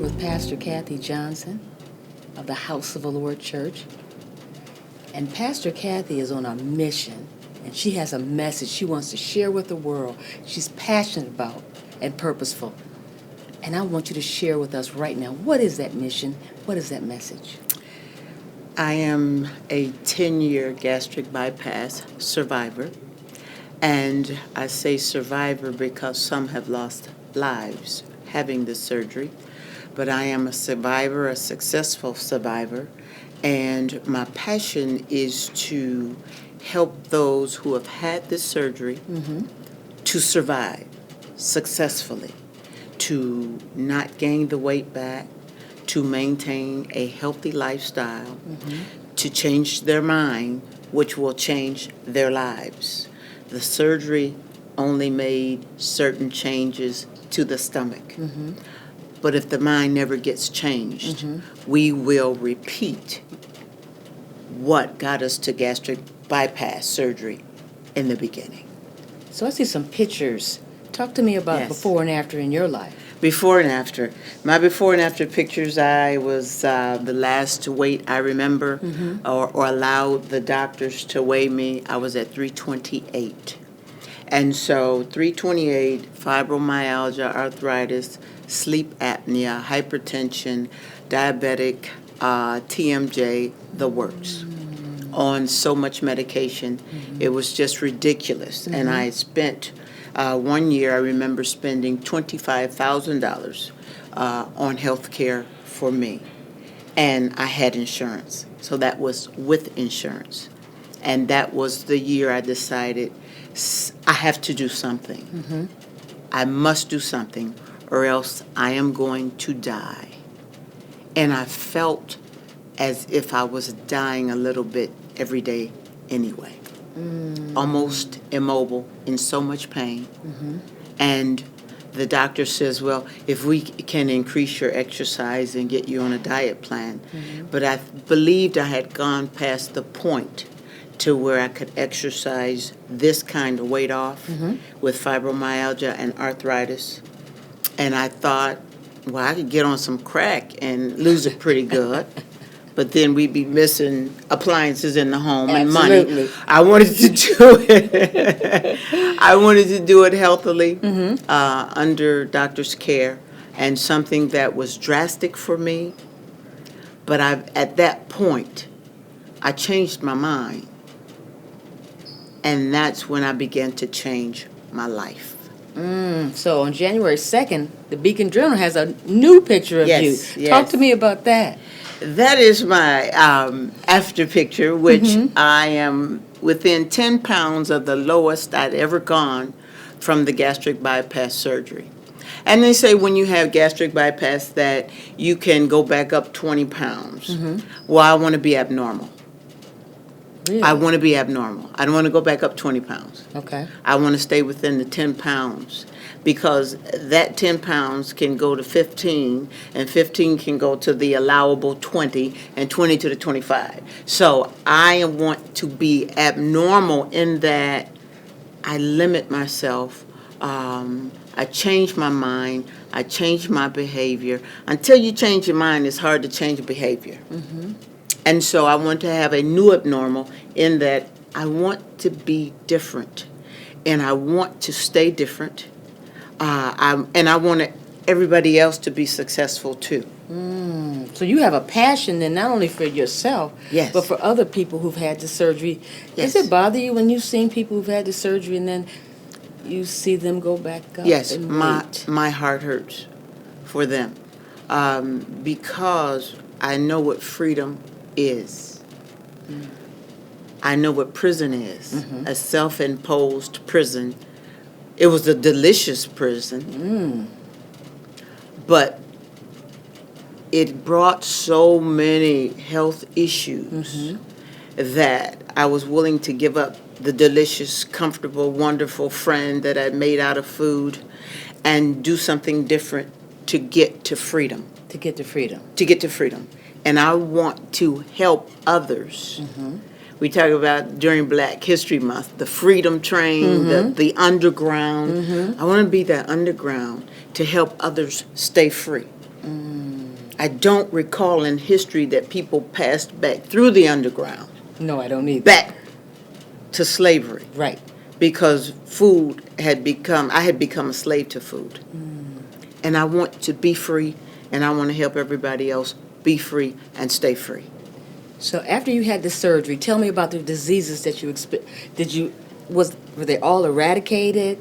with Pastor Cathy Johnson of the House of the Lord Church. And Pastor Cathy is on a mission, and she has a message she wants to share with the world. She's passionate about and purposeful. And I want you to share with us right now, what is that mission? What is that message? I am a 10-year gastric bypass survivor. And I say survivor because some have lost lives having this surgery. But I am a survivor, a successful survivor. And my passion is to help those who have had this surgery to survive successfully, to not gain the weight back, to maintain a healthy lifestyle, to change their mind, which will change their lives. The surgery only made certain changes to the stomach. But if the mind never gets changed, we will repeat what got us to gastric bypass surgery in the beginning. So I see some pictures. Talk to me about Yes. before and after in your life. Before and after. My before and after pictures, I was the last weight I remember or allowed the doctors to weigh me. I was at 328. And so 328, fibromyalgia, arthritis, sleep apnea, hypertension, diabetic, TMJ, the works. On so much medication. It was just ridiculous. And I spent 1 year, I remember spending $25,000 on health care for me. And I had insurance. So that was with insurance. And that was the year I decided I have to do something. I must do something or else I am going to die. And I felt as if I was dying a little bit every day anyway. Almost immobile, in so much pain. And the doctor says, well, if we can increase your exercise and get you on a diet plan. But I believed I had gone past the point to where I could exercise this kind of weight off with fibromyalgia and arthritis. And I thought, well, I could get on some crack and lose it pretty good. But then we'd be missing appliances in the home and money. I wanted to do it. I wanted to do it healthily under doctor's care, and something that was drastic for me. But at that point, I changed my mind, and that's when I began to change my life. So on January 2nd, the Beacon Journal has a new picture of you. Yes. Talk to me about that. That is my after picture, which I am within 10 pounds of the lowest I'd ever gone from the gastric bypass surgery. And they say when you have gastric bypass that you can go back up 20 pounds. Well, I want to be abnormal. Really? I want to be abnormal. I don't want to go back up 20 pounds. Okay. I want to stay within the 10 pounds because that 10 pounds can go to 15, and 15 can go to the allowable 20, and 20 to the 25. So I want to be abnormal in that I limit myself. I change my mind. I change my behavior. Until you change your mind, it's hard to change your behavior. And so I want to have a new abnormal in that I want to be different, and I want to stay different, and I want everybody else to be successful too. So you have a passion then not only for yourself, Yes. but for other people who've had the surgery. Yes. Does it bother you when you've seen people who've had the surgery and then you see them go back up? Yes, and my heart hurts for them because I know what freedom is. I know what prison is, a self-imposed prison. It was a delicious prison, but it brought so many health issues that I was willing to give up the delicious, comfortable, wonderful friend that I made out of food and do something different to get to freedom. To get to freedom. To get to freedom. And I want to help others. We talk about during Black History Month, the freedom train, the underground. I want to be that underground to help others stay free. I don't recall in history that people passed back through the underground, No, I don't either. back to slavery, Right. because food had become, I had become a slave to food. And I want to be free, and I want to help everybody else be free and stay free. So after you had the surgery, tell me about the diseases that you were they all eradicated?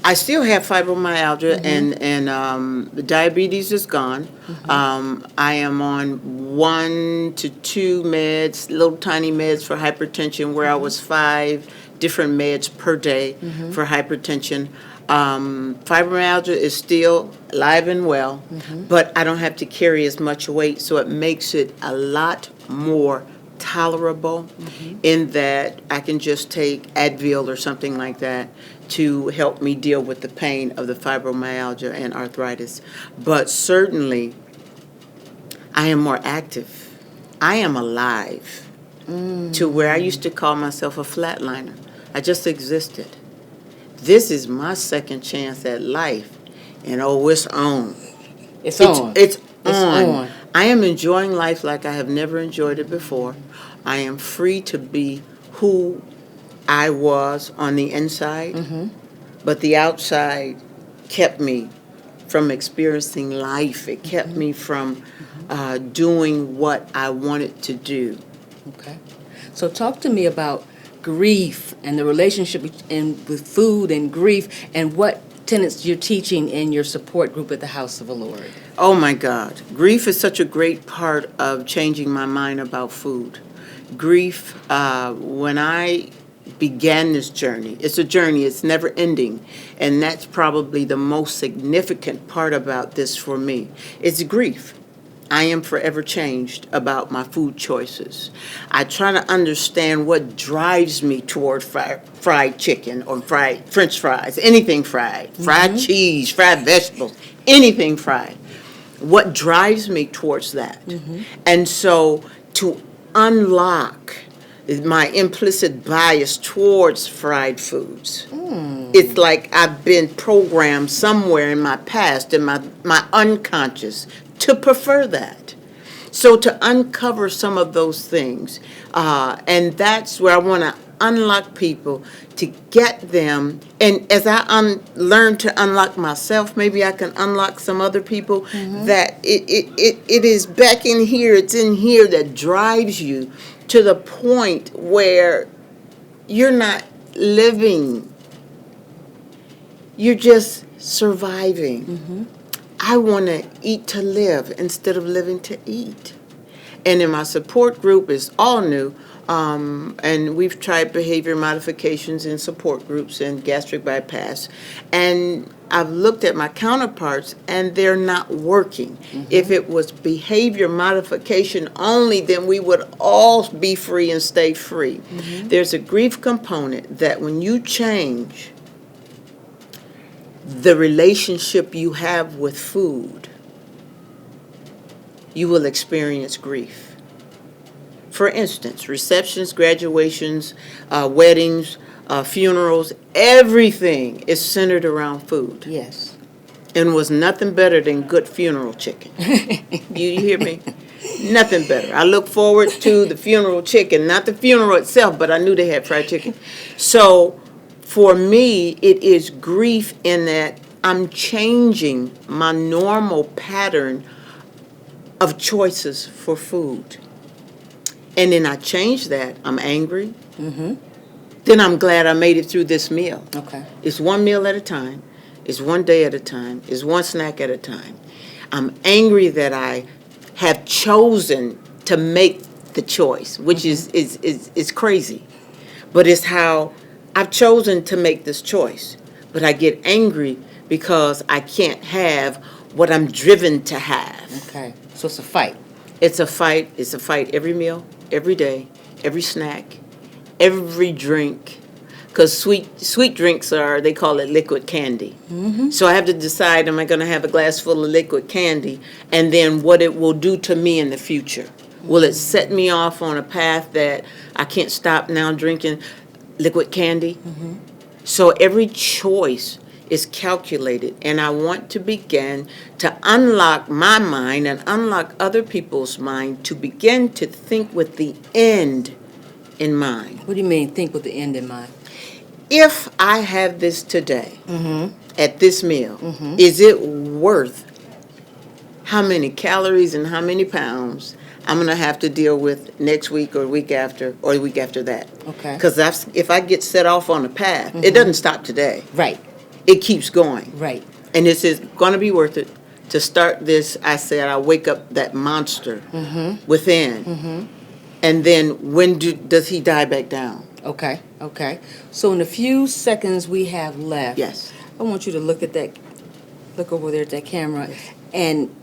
I still have fibromyalgia, and the diabetes is gone. I am on 1 to 2 meds, little tiny meds for hypertension, where I was 5 different meds per day for hypertension. Fibromyalgia is still alive and well, but I don't have to carry as much weight, so it makes it a lot more tolerable in that I can just take Advil or something like that to help me deal with the pain of the fibromyalgia and arthritis. But certainly, I am more active. I am alive to where I used to call myself a flatliner. I just existed. This is my second chance at life, and it's on. It's on. It's on. on. I am enjoying life like I have never enjoyed it before. I am free to be who I was on the inside, but the outside kept me from experiencing life. It kept me from doing what I wanted to do. Okay. So talk to me about grief and the relationship with food and grief, and what tenets you're teaching in your support group at the House of the Lord. Oh my God. Grief is such a great part of changing my mind about food. Grief, when I began this journey, it's a journey, it's never ending. And that's probably the most significant part about this for me. It's grief. I am forever changed about my food choices. I try to understand what drives me toward fried chicken or fried French fries, anything fried, fried cheese, fried vegetables, anything fried. What drives me towards that? And so to unlock my implicit bias towards fried foods, it's like I've been programmed somewhere in my past, in my unconscious, to prefer that. So to uncover some of those things, and that's where I want to unlock people, to get them, and as I learn to unlock myself, maybe I can unlock some other people, that it is back in here, it's in here that drives you to the point where you're not living, you're just surviving. I want to eat to live instead of living to eat. And in my support group, it's all new, and we've tried behavior modifications in support groups and gastric bypass, and I've looked at my counterparts, and they're not working. If it was behavior modification only, then we would all be free and stay free. There's a grief component that when you change the relationship you have with food, you will experience grief. For instance, receptions, graduations, weddings, funerals, everything is centered around food. Yes. And was nothing better than good funeral chicken. You hear me? Nothing better. I look forward to the funeral chicken, not the funeral itself, but I knew they had fried chicken. So for me, it is grief in that I'm changing my normal pattern of choices for food. And then I change that. I'm angry. Then I'm glad I made it through this meal. Okay. It's one meal at a time. It's one day at a time. It's one snack at a time. I'm angry that I have chosen to make the choice, which is crazy. But it's how I've chosen to make this choice. But I get angry because I can't have what I'm driven to have. Okay. So it's a fight. It's a fight. It's a fight every meal, every day, every snack, every drink. Because sweet drinks they call it liquid candy. So I have to decide, am I going to have a glass full of liquid candy, and then what it will do to me in the future. Will it set me off on a path that I can't stop now drinking liquid candy? So every choice is calculated, and I want to begin to unlock my mind and unlock other people's mind to begin to think with the end in mind. What do you mean, think with the end in mind? If I have this today Mm-hmm. at this meal, is it worth how many calories and how many pounds I'm going to have to deal with next week or week after or the week after that? Okay. Because if I get set off on a path, it doesn't stop today. Right, It keeps going. right. And this is going to be worth it to start this. I said I'll wake up that monster within. And then when does he die back down? Okay, okay. So in the few seconds we have left, Yes. I want you to look over there at that camera and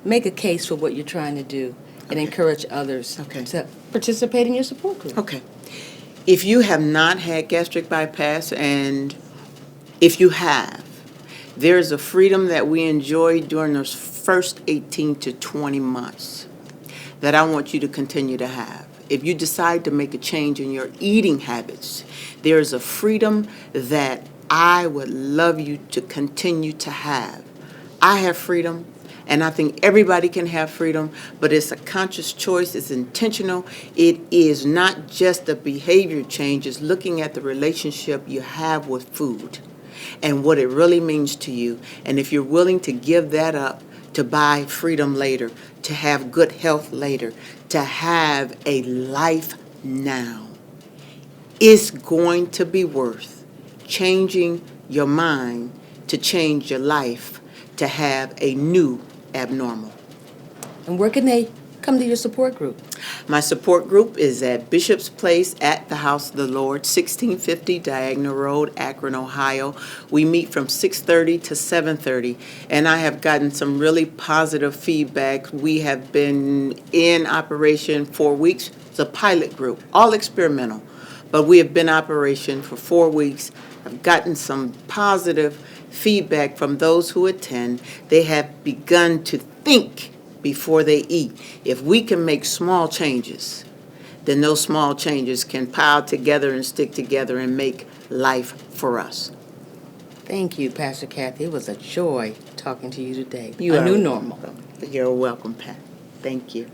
make a case for what you're trying to do and encourage others to participate in your support group. Okay. If you have not had gastric bypass, and if you have, there's a freedom that we enjoy during those first 18 to 20 months that I want you to continue to have. If you decide to make a change in your eating habits, there's a freedom that I would love you to continue to have. I have freedom, and I think everybody can have freedom, but it's a conscious choice. It's intentional. It is not just a behavior change. It's looking at the relationship you have with food and what it really means to you. And if you're willing to give that up, to buy freedom later, to have good health later, to have a life now, it's going to be worth changing your mind to change your life, to have a new abnormal. And where can they come to your support group? My support group is at Bishop's Place at the House of the Lord, 1650 Diagonal Road, Akron, Ohio. We meet from 6:30 to 7:30, and I have gotten some really positive feedback. We have been in operation 4 weeks. It's a pilot group, all experimental, but we have been in operation for 4 weeks. I've gotten some positive feedback from those who attend. They have begun to think before they eat. If we can make small changes, then those small changes can pile together and stick together and make life for us. Thank you, Pastor Cathy. It was a joy talking to you today. You A are new normal. welcome. You're welcome, Pat. Thank you.